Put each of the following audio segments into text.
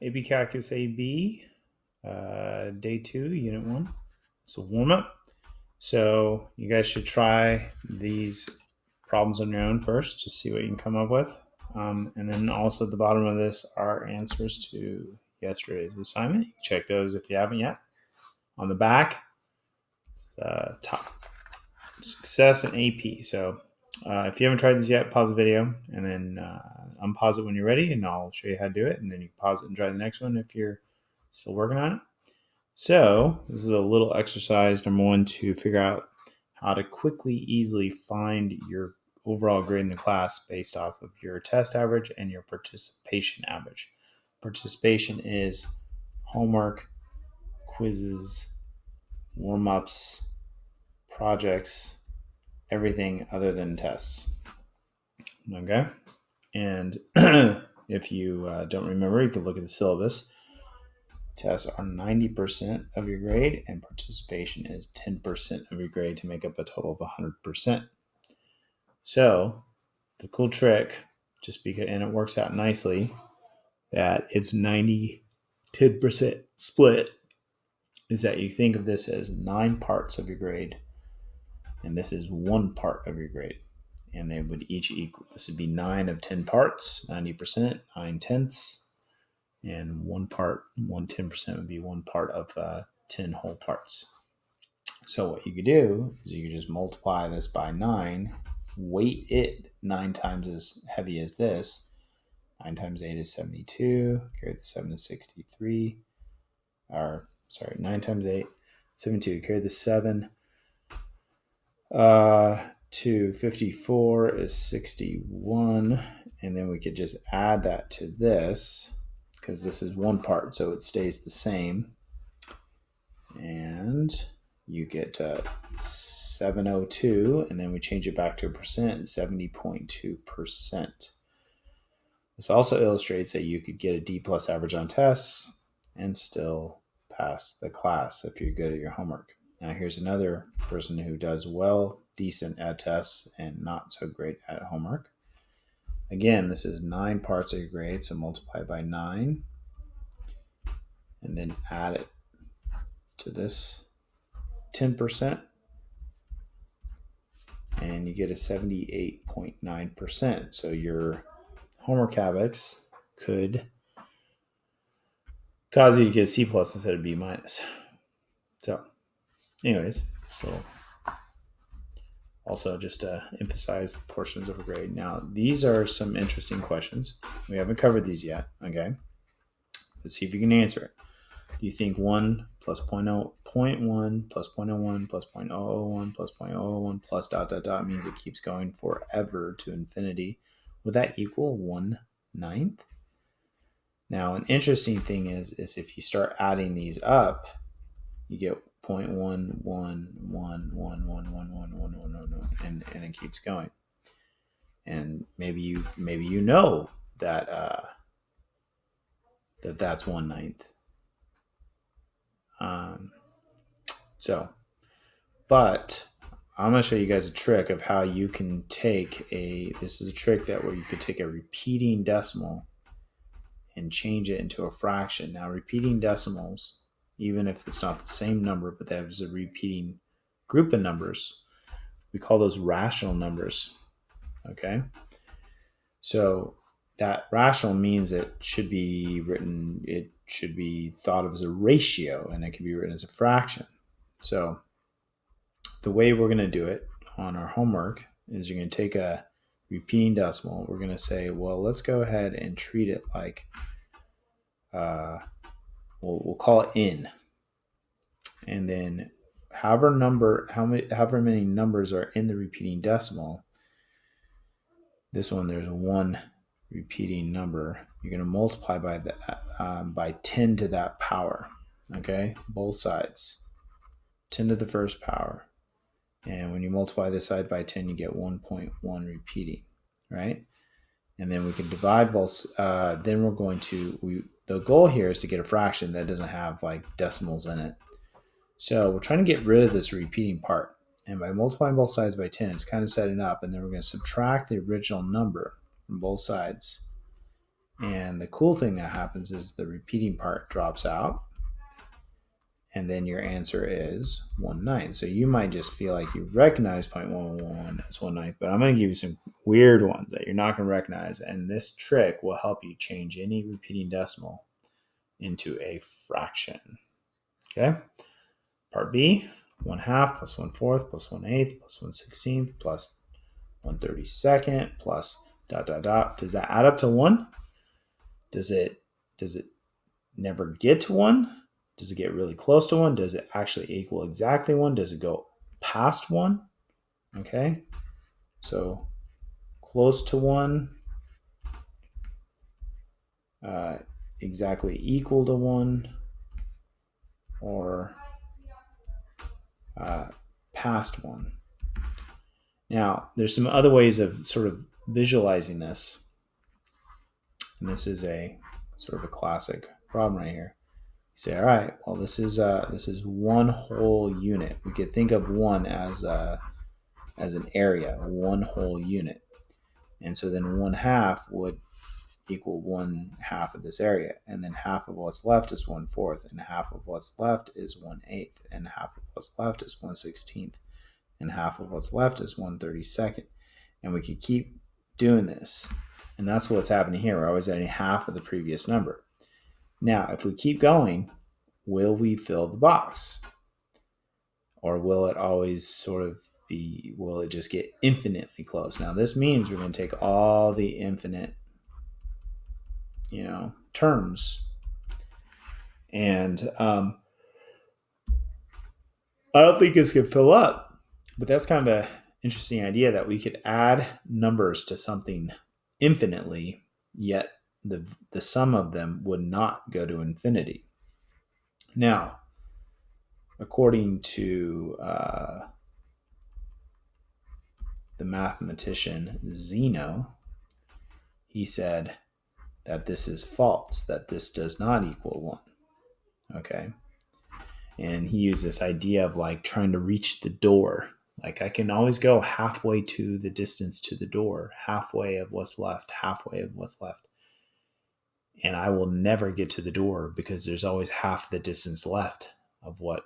AB Calculus AB, day 2, Unit 1. It's a warm up. So you guys should try these problems on your own first to see what you can come up with. And then also at the bottom of this are answers to yesterday's assignment. Check those if you haven't yet. On the back, top success and AP. So if you haven't tried this yet, pause the video and then unpause it when you're ready, and I'll show you how to do it. And then you can pause it and try the next one if you're still working on it. So this is a little exercise, number 1, to figure out how to quickly, easily find your overall grade in the class based off of your test average and your participation average. Participation is homework, quizzes, warm-ups, projects, everything other than tests. Okay? And if you don't remember, you can look at the syllabus. Tests are 90% of your grade, and participation is 10% of your grade to make up a total of 100%. So the cool trick, just because, and it works out nicely, that it's 90-10% split, is that you think of this as 9 parts of your grade, and this is 1 part of your grade. And they would each equal, this would be 9 of 10 parts, 90%, 9 tenths, and 1 part, 10% would be 1 part of 10 whole parts. So what you could do is you could just multiply this by 9, weight it 9 times as heavy as this. 9 times 8 is 72, carry the 7 is 63, 9 times 8, 72, carry the 7 to 54 is 61, and then we could just add that to this, because this is 1 part, so it stays the same, and you get 702, and then we change it back to a percent, 70.2%. This also illustrates that you could get a D+ average on tests and still pass the class if you're good at your homework. Now here's another person who does well, decent at tests, and not so great at homework. Again, this is 9 parts of your grade, so multiply by 9, and then add it to this 10%, and you get a 78.9%. So your homework habits could cause you to get a C+ instead of B-. So anyways, so also just to emphasize the portions of a grade. Now, these are some interesting questions. We haven't covered these yet, okay? Let's see if you can answer it. Do you think 1 plus 0.1 plus 0.01 plus 0.001 plus 0.001 plus ... means it keeps going forever to infinity? Would that equal 1/9? Now, an interesting thing is if you start adding these up, you get 0.111111111, and it keeps going. And maybe you know that that's 1/9. But I'm going to show you guys a trick of how you can take this is a trick where you could take a repeating decimal and change it into a fraction. Now, repeating decimals, even if it's not the same number, but there's a repeating group of numbers, we call those rational numbers, okay? So that rational means it should be thought of as a ratio, and it can be written as a fraction. So the way we're going to do it on our homework is you're going to take a repeating decimal. We're going to say, well, let's go ahead and treat it like, we'll call it n. And then however many numbers are in the repeating decimal, this one, there's 1 repeating number. You're going to multiply by 10 to that power, okay? Both sides, 10 to the first power. And when you multiply this side by 10, you get 1.1 repeating, right? And then we can divide both. Then we're going to, the goal here is to get a fraction that doesn't have like decimals in it. So we're trying to get rid of this repeating part. And by multiplying both sides by 10, it's kind of setting up. And then we're going to subtract the original number from both sides. And the cool thing that happens is the repeating part drops out. And then your answer is 1/9. So you might just feel like you recognize 0.111 as 1/9, but I'm going to give you some weird ones that you're not going to recognize. And this trick will help you change any repeating decimal into a fraction. Okay. Part B, 1/2 plus 1/4 plus 1/8 plus 1/16 plus 1/32 plus ... Does that add up to 1? Does it never get to 1? Does it get really close to 1? Does it actually equal exactly 1? Does it go past 1? Okay. So close to 1, exactly equal to 1, or past 1. Now, there's some other ways of sort of visualizing this. And this is a sort of a classic problem right here. You say, all right, well, this is one whole unit. We could think of 1 as an area, one whole unit. And so then 1/2 would equal 1/2 of this area. And then half of what's left is 1/4. And half of what's left is 1/8. And half of what's left is 1/16. And half of what's left is 1/32. And we could keep doing this. And that's what's happening here. We're always adding half of the previous number. Now, if we keep going, will we fill the box? Or will it always sort of will it just get infinitely close? Now, this means we're going to take all the infinite, terms. And I don't think it's going to fill up. But that's kind of an interesting idea that we could add numbers to something infinitely, yet the sum of them would not go to infinity. Now, according to the mathematician Zeno, he said that this is false, that this does not equal 1. Okay. And he used this idea of like trying to reach the door. Like I can always go halfway to the distance to the door, halfway of what's left, halfway of what's left. And I will never get to the door because there's always half the distance left of what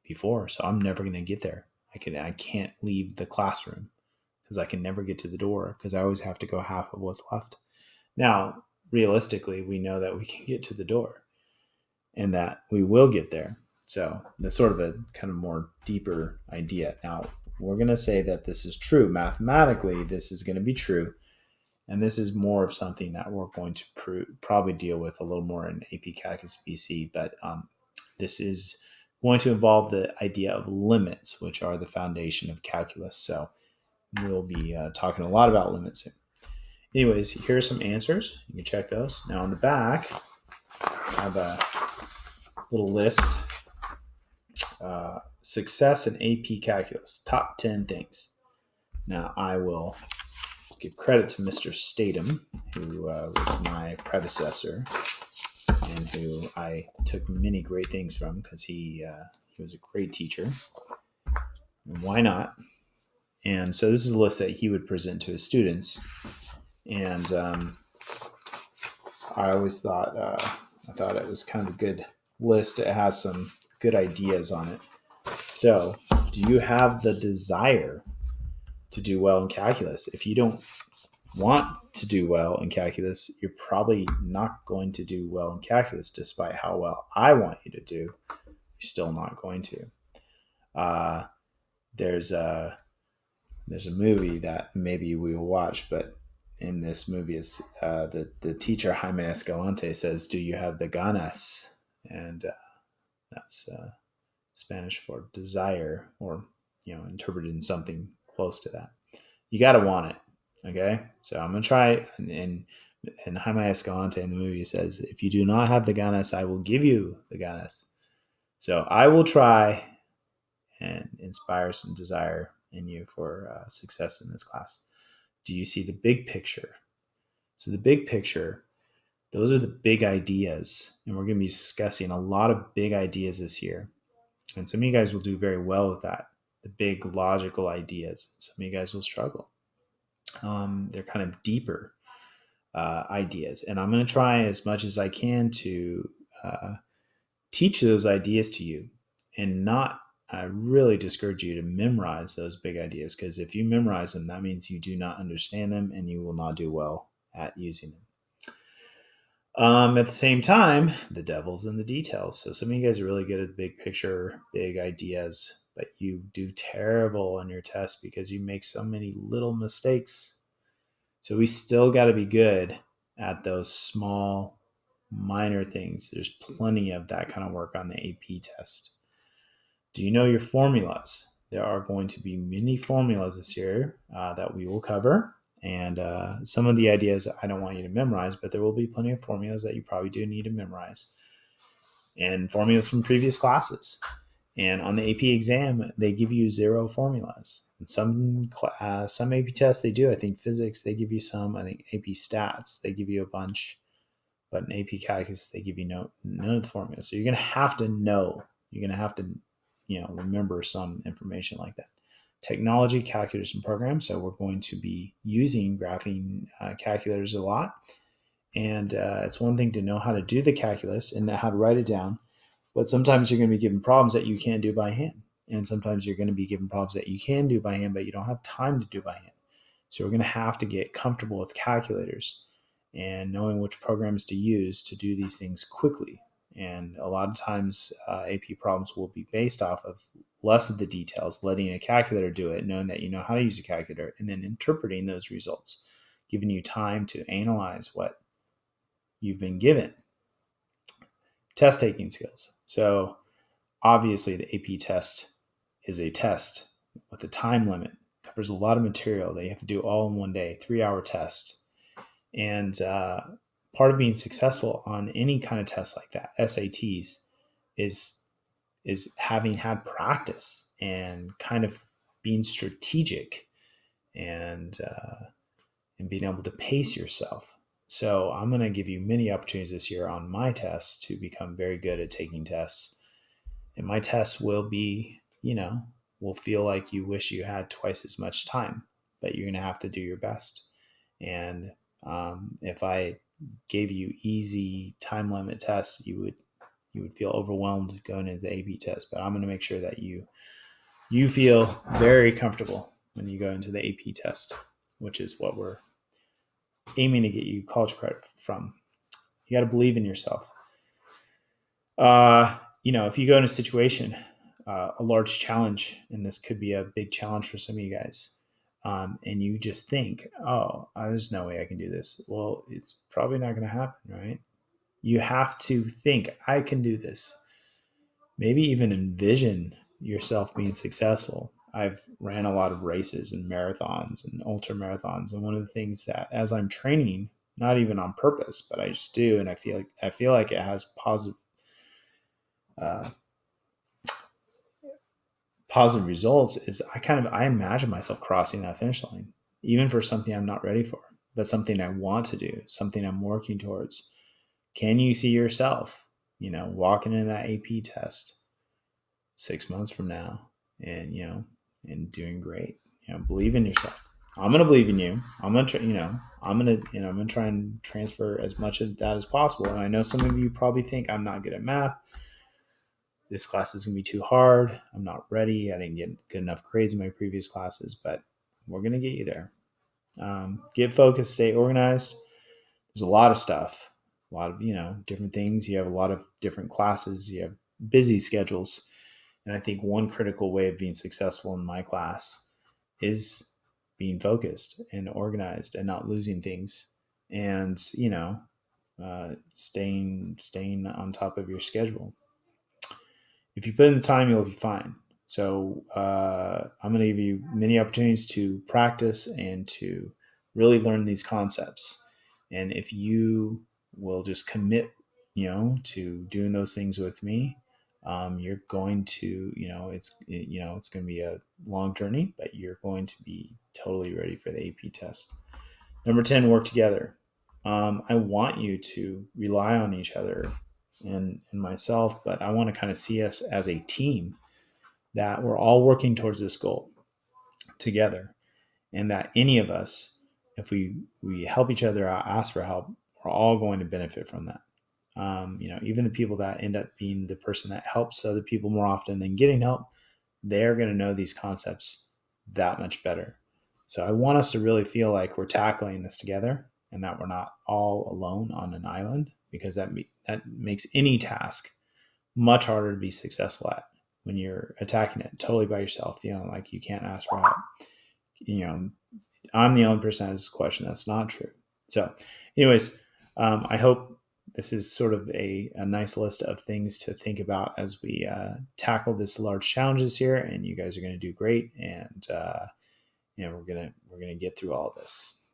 before. So I'm never going to get there. I can't leave the classroom because I can never get to the door because I always have to go half of what's left. Now, realistically, we know that we can get to the door and that we will get there. So that's sort of a kind of more deeper idea. Now, we're going to say that this is true. Mathematically, this is going to be true. And this is more of something that we're going to probably deal with a little more in AP Calculus BC. But this is going to involve the idea of limits, which are the foundation of calculus. So we'll be talking a lot about limits soon. Anyways, here's some answers. You can check those. Now on the back, I have a little list. Success in AP Calculus, top 10 things. Now I will give credit to Mr. Statham, who was my predecessor and who I took many great things from because he was a great teacher. And why not? And so this is a list that he would present to his students. And I always thought it was kind of a good list. It has some good ideas on it. So, do you have the desire to do well in calculus? If you don't want to do well in calculus, you're probably not going to do well in calculus, despite how well I want you to do. You're still not going to. There's a movie that maybe we will watch, but in this movie is the teacher Jaime Escalante says, "Do you have the ganas?" And that's Spanish for desire, or interpreted in something close to that. You got to want it. Okay, so I'm gonna try. And Jaime Escalante in the movie says, "If you do not have the ganas, I will give you the ganas." So I will try and inspire some desire in you for success in this class. Do you see the big picture? So the big picture, those are the big ideas, and we're going to be discussing a lot of big ideas this year. And some of you guys will do very well with that, the big logical ideas. Some of you guys will struggle. They're kind of deeper. ideas. And I'm going to try as much as I can to teach those ideas to you and not I really discourage you to memorize those big ideas, because if you memorize them, that means you do not understand them and you will not do well at using them. At the same time, the devil's in the details. So some of you guys are really good at the big picture, big ideas, but you do terrible on your test because you make so many little mistakes. So we still got to be good at those small, minor things. There's plenty of that kind of work on the AP test. Do you know your formulas? There are going to be many formulas this year that we will cover. And some of the ideas I don't want you to memorize, but there will be plenty of formulas that you probably do need to memorize, and formulas from previous classes. And on the AP exam, they give you 0 formulas. And some AP tests they do. I think physics they give you some. I think AP stats they give you a bunch, but in AP calculus they give you none of the formulas. So you're going to have to know. You're going to have to remember some information like that. Technology, calculators, and programs. So we're going to be using graphing calculators a lot. And it's one thing to know how to do the calculus and how to write it down. But sometimes you're going to be given problems that you can't do by hand. And sometimes you're going to be given problems that you can do by hand, but you don't have time to do by hand. So we're going to have to get comfortable with calculators and knowing which programs to use to do these things quickly. And a lot of times AP problems will be based off of less of the details, letting a calculator do it, knowing that you know how to use a calculator, and then interpreting those results, giving you time to analyze what you've been given. Test taking skills. So obviously the AP test is a test with a time limit. It covers a lot of material that you have to do all in one day, 3-hour test. And part of being successful on any kind of test like that, SATs, is having had practice and kind of being strategic and being able to pace yourself. So I'm going to give you many opportunities this year on my tests to become very good at taking tests. And my tests will be, will feel like you wish you had twice as much time, but you're going to have to do your best. And if I gave you easy time limit tests, you would feel overwhelmed going into the AP test. But I'm going to make sure that you feel very comfortable when you go into the AP test, which is what we're aiming to get you college credit from. You got to believe in yourself. If you go in a situation, a large challenge, and this could be a big challenge for some of you guys, and you just think, oh, there's no way I can do this. Well, it's probably not going to happen, right? You have to think, I can do this. Maybe even envision yourself being successful. I've ran a lot of races and marathons and ultra marathons. And one of the things that as I'm training, not even on purpose, but I just do, and I feel like it has positive results, is I imagine myself crossing that finish line, even for something I'm not ready for, but something I want to do, something I'm working towards. Can you see yourself, walking in that AP test 6 months from now and, and doing great? Believe in yourself. I'm going to believe in you. I'm going to, I'm going to try and transfer as much of that as possible. And I know some of you probably think I'm not good at math. This class is going to be too hard. I'm not ready. I didn't get good enough grades in my previous classes, but we're going to get you there. Get focused, stay organized. There's a lot of stuff, a lot of, different things. You have a lot of different classes. You have busy schedules. And I think one critical way of being successful in my class is being focused and organized and not losing things, and, staying on top of your schedule. If you put in the time, you'll be fine. So I'm going to give you many opportunities to practice and to really learn these concepts. And if you will just commit, to doing those things with me, you're going to, it's going to be a long journey, but you're going to be totally ready for the AP test. Number 10, work together. I want you to rely on each other and myself, but I want to kind of see us as a team, that we're all working towards this goal together, and that any of us we help each other out, ask for help, we're all going to benefit from that. Even the people that end up being the person that helps other people more often than getting help, they're going to know these concepts that much better. So I want us to really feel like we're tackling this together and that we're not all alone on an island, because that makes any task much harder to be successful at when you're attacking it totally by yourself, feeling like you can't ask for help. I'm the only person that has this question. That's not true. So, anyways, I hope this is sort of a nice list of things to think about as we tackle this large challenges here. And you guys are going to do great. And we're gonna get through all of this.